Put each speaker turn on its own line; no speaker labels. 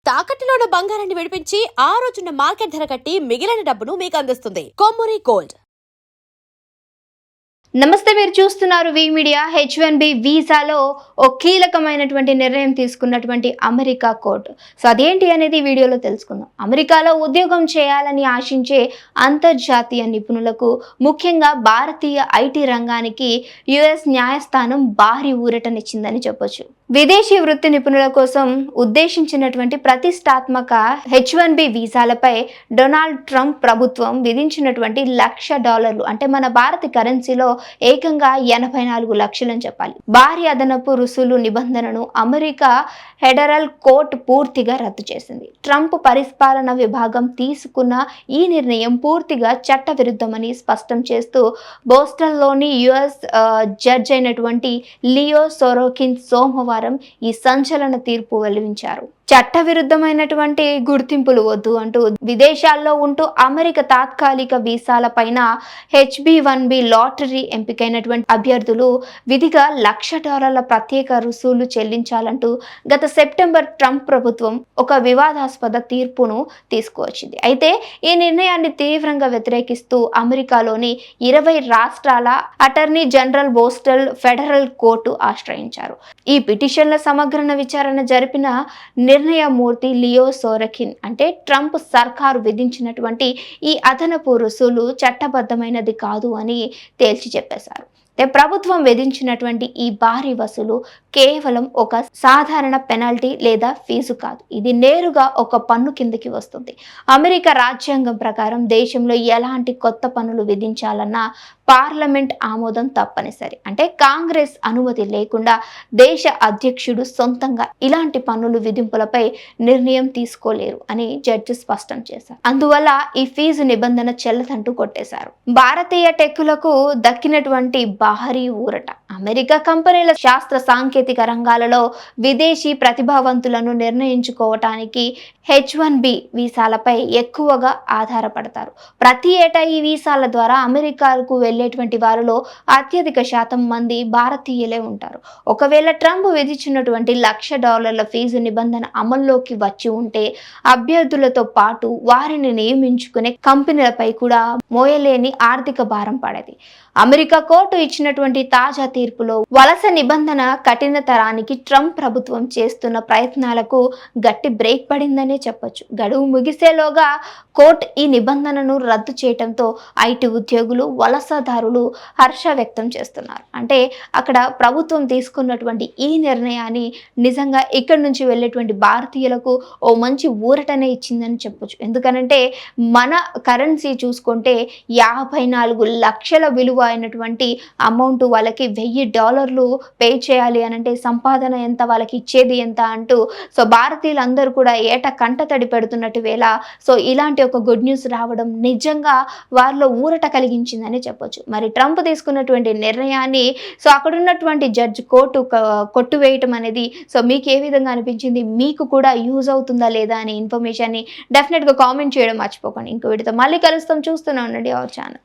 తాకట్టులో ఉన్న బంగారాన్ని విడిపించి ఆ రోజున్న మార్కెట్ ధర కట్టి మిగిలిన డబ్బును మీకు అందిస్తుంది కొమ్మూరి గోల్డ్.
నమస్తే, మీరు చూస్తున్నారు వి మీడియా. H1B వీసాలో ఓ కీలకమైనటువంటి నిర్ణయం తీసుకున్నటువంటి అమెరికా కోర్టు. సో అదేంటి అనేది వీడియోలో తెలుసుకుందాం. అమెరికాలో ఉద్యోగం చేయాలని ఆశించే అంతర్జాతీయ నిపుణులకు, ముఖ్యంగా భారతీయ ఐటీ రంగానికి US న్యాయస్థానం భారీ ఊరటనిచ్చిందని చెప్పొచ్చు. విదేశీ వృత్తి నిపుణుల కోసం ఉద్దేశించినటువంటి ప్రతిష్టాత్మక H1B వీసాలపై డొనాల్డ్ ట్రంప్ ప్రభుత్వం విధించినటువంటి $1,00,000 అంటే మన భారత కరెన్సీలో ఏకంగా 84 లక్షలని చెప్పాలి. భారీ అదనపు రుసులు నిబంధనను అమెరికా ఫెడరల్ కోర్టు పూర్తిగా రద్దు చేసింది. ట్రంప్ పరిపాలన విభాగం తీసుకున్న ఈ నిర్ణయం పూర్తిగా చట్టవిరుద్ధమని స్పష్టం చేస్తూ బోస్టన్లోని US జడ్జ్ అయినటువంటి లియో సోరోకిన్ సోమవారం ఈ సంచలన తీర్పు వెలువరించారు. చట్టవిరుద్ధమైనటువంటి గుర్తింపులు వద్దు అంటూ విదేశాల్లో ఉంటూ అమెరికా తాత్కాలిక వీసాల పైన HB1B లాటరీ ఎంపికైనటువంటి అభ్యర్థులు విధిగా $1,00,000 ప్రత్యేక రుసులు చెల్లించాలంటూ గత సెప్టెంబర్ ట్రంప్ ప్రభుత్వం ఒక వివాదాస్పద తీర్పును తీసుకువచ్చింది. అయితే ఈ నిర్ణయాన్ని తీవ్రంగా వ్యతిరేకిస్తూ అమెరికాలోని 20 రాష్ట్రాల attorney general borstal federal court ఆశ్రయించారు. ఈ పిటిషన్ల సమగ్ర విచారణ జరిపిన నిర్ణయమూర్తి లియో సోరకిన్ అంటే ట్రంప్ సర్కారు విధించినటువంటి ఈ అదనపు రుసులు చట్టబద్ధమైనది కాదు అని తేల్చి చెప్పేశారు. ప్రభుత్వం విధించినటువంటి ఈ భారీ వసూలు కేవలం ఒక సాధారణ పెనాల్టీ లేదా ఫీజు కాదు. ఇది నేరుగా ఒక పన్ను కిందకి వస్తుంది. అమెరికా రాజ్యాంగం ప్రకారం దేశంలో ఎలాంటి కొత్త పన్నులు విధించాలన్నా పార్లమెంట్ ఆమోదం తప్పనిసరి. అంటే కాంగ్రెస్ అనుమతి లేకుండా దేశ అధ్యక్షుడు సొంతంగా ఇలాంటి పన్నులు విధింపులపై నిర్ణయం తీసుకోలేరు అని జడ్జి స్పష్టం చేశారు. అందువల్ల ఈ ఫీజు నిబంధన చెల్లదంటూ కొట్టేశారు. భారతీయ టెక్కులకు దక్కినటువంటి భారీ ఊరట. అమెరికా కంపెనీల శాస్త్ర సాంకేతిక రంగాలలో విదేశీ ప్రతిభావంతులను నిర్ణయించుకోవటానికి H1B వీసాలపై ఎక్కువగా ఆధారపడతారు. ప్రతి ఏటా ఈ వీసాల ద్వారా అమెరికాకు వెళ్ళేటువంటి వారిలో అత్యధిక శాతం మంది భారతీయులే ఉంటారు. ఒకవేళ ట్రంప్ విధించినటువంటి $1,00,000 ఫీజు నిబంధన అమల్లోకి వచ్చి ఉంటే అభ్యర్థులతో పాటు వారిని నియమించుకునే కంపెనీలపై కూడా మోయలేని ఆర్థిక భారం పడేది. అమెరికా కోర్టు ఇచ్చినటువంటి తాజా తీర్పులో వలస నిబంధన కఠినతరానికి ట్రంప్ ప్రభుత్వం చేస్తున్న ప్రయత్నాలకు గట్టి బ్రేక్ పడిందనే చెప్పొచ్చు. గడువు ముగిసేలోగా కోర్టు ఈ నిబంధనను రద్దు చేయడంతో ఐటీ ఉద్యోగులు, వలసదారులు హర్ష వ్యక్తం చేస్తున్నారు. అంటే అక్కడ ప్రభుత్వం తీసుకున్నటువంటి ఈ నిర్ణయాన్ని నిజంగా ఇక్కడి నుంచి వెళ్ళేటువంటి భారతీయులకు ఓ మంచి ఊరటనే ఇచ్చిందని చెప్పొచ్చు. ఎందుకనంటే మన కరెన్సీ చూసుకుంటే 54 లక్షల విలువ అయినటువంటి అమౌంట్ వాళ్ళకి $1,000 పే చేయాలి అని అంటే సంపాదన ఎంత, వాళ్ళకి ఇచ్చేది ఎంత అంటూ సో భారతీయులందరూ కూడా ఏట కంట తడి పెడుతున్నట్టు వేళ సో ఇలాంటి ఒక గుడ్ న్యూస్ రావడం నిజంగా వారిలో ఊరట కలిగించిందని చెప్పొచ్చు. మరి ట్రంప్ తీసుకున్నటువంటి నిర్ణయాన్ని సో అక్కడ ఉన్నటువంటి జడ్జ్ కోర్టు కొట్టువేయటం అనేది సో మీకు ఏ విధంగా అనిపించింది, మీకు కూడా యూజ్ అవుతుందా లేదా అనే ఇన్ఫర్మేషన్ని డెఫినెట్గా కామెంట్ చేయడం మర్చిపోకండి. ఇంకో వీడితో మళ్ళీ కలుస్తాం. చూస్తూనే ఉండండి అవర్ ఛానల్.